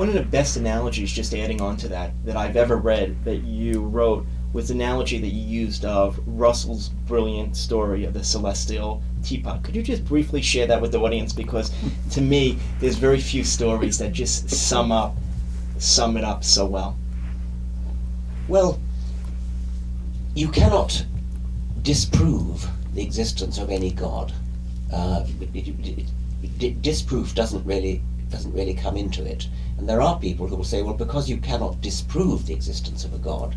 One of the best analogies, just adding on to that I've ever read that you wrote was the analogy that you used of Russell's brilliant story of the celestial teapot. Could you just briefly share that with the audience? Because to me, there's very few stories that just sum it up so well. Well, you cannot disprove the existence of any God. Disproof doesn't really come into it. And there are people who will say, well, because you cannot disprove the existence of a God,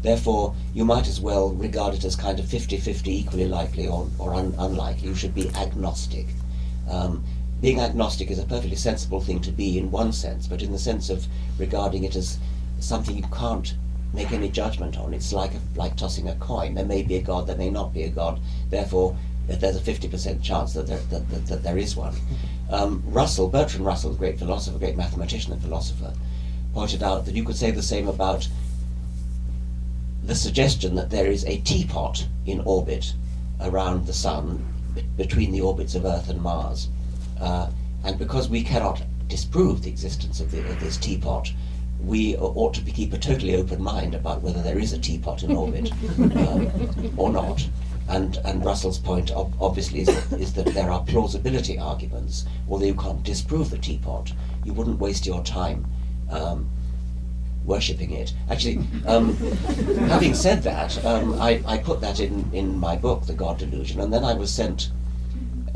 therefore you might as well regard it as kind of 50-50, equally likely or unlikely. You should be agnostic. Being agnostic is a perfectly sensible thing to be in one sense, but in the sense of regarding it as something you can't make any judgment on. It's like tossing a coin. There may be a God, there may not be a God. Therefore, there's a 50% chance that there is one. Bertrand Russell, the great philosopher, great mathematician and philosopher, pointed out that you could say the same about the suggestion that there is a teapot in orbit around the Sun, between the orbits of Earth and Mars. And because we cannot disprove the existence of this teapot, we ought to keep a totally open mind about whether there is a teapot in orbit or not. And Russell's point obviously is that there are plausibility arguments. Although you can't disprove the teapot, you wouldn't waste your time worshipping it. Actually, having said that, I put that in my book, The God Delusion, and then I was sent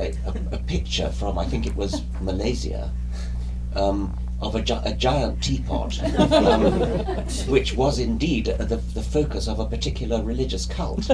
a picture from, I think it was Malaysia, of a giant teapot, which was indeed the focus of a particular religious cult.